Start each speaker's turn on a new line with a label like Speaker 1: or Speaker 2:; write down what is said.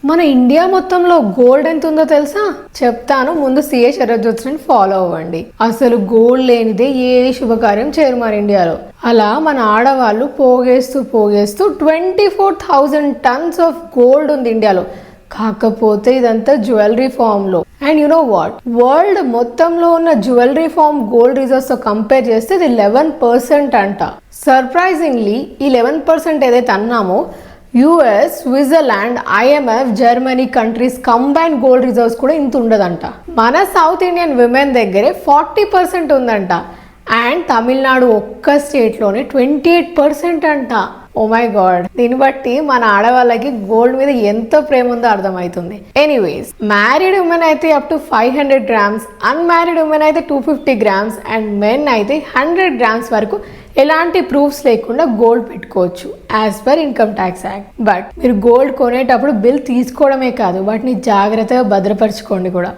Speaker 1: మన ఇండియా మొత్తంలో గోల్డ్ ఎంత ఉందో తెలుసా? చెప్తాను, ముందు సిఏ శరత్ జ్యోత్స్నాని ఫాలో అవ్వండి. అసలు గోల్డ్ లేనిదే ఏ శుభకార్యం చేయరు మన ఇండియాలో. అలా మన ఆడవాళ్ళు పోగేస్తూ 24,000 టన్స్ ఆఫ్ గోల్డ్ ఉంది ఇండియాలో. కాకపోతే ఇదంతా జ్యువెలరీ ఫామ్ లో. And you know what, world మొత్తంలో ఉన్న జ్యువెలరీ ఫామ్ గోల్డ్ రిజర్వ్స్ తో కంపేర్ చేస్తే ఇది 11% అంట. సర్ప్రైజింగ్లీ ఈ 11% ఏదైతే అన్నామో US, Switzerland, IMF, Germany countries combine gold reserves కూడా ఇంత ఉండదంట. మన సౌత్ ఇండియన్ విమెన్ దగ్గరే 40% ఉందంట. అండ్ తమిళనాడు ఒక్క స్టేట్లోనే 28% అంట. ఓ మై గాడ్, దీన్ని బట్టి మన ఆడవాళ్ళకి గోల్డ్ మీద ఎంత ప్రేమ ఉందో అర్థమవుతుంది. ఎనీవేస్, మ్యారీడ్ ఉమెన్ అయితే up to 500 grams, unmarried women అయితే 250 గ్రామ్స్ అండ్ మెన్ అయితే 100 గ్రామ్స్ వరకు ఎలాంటి ప్రూఫ్స్ లేకుండా గోల్డ్ పెట్టుకోవచ్చు as per income tax act. But మీరు గోల్డ్ కొనేటప్పుడు బిల్ తీసుకోవడమే కాదు, వాటిని జాగ్రత్తగా భద్రపరచుకోండి కూడా.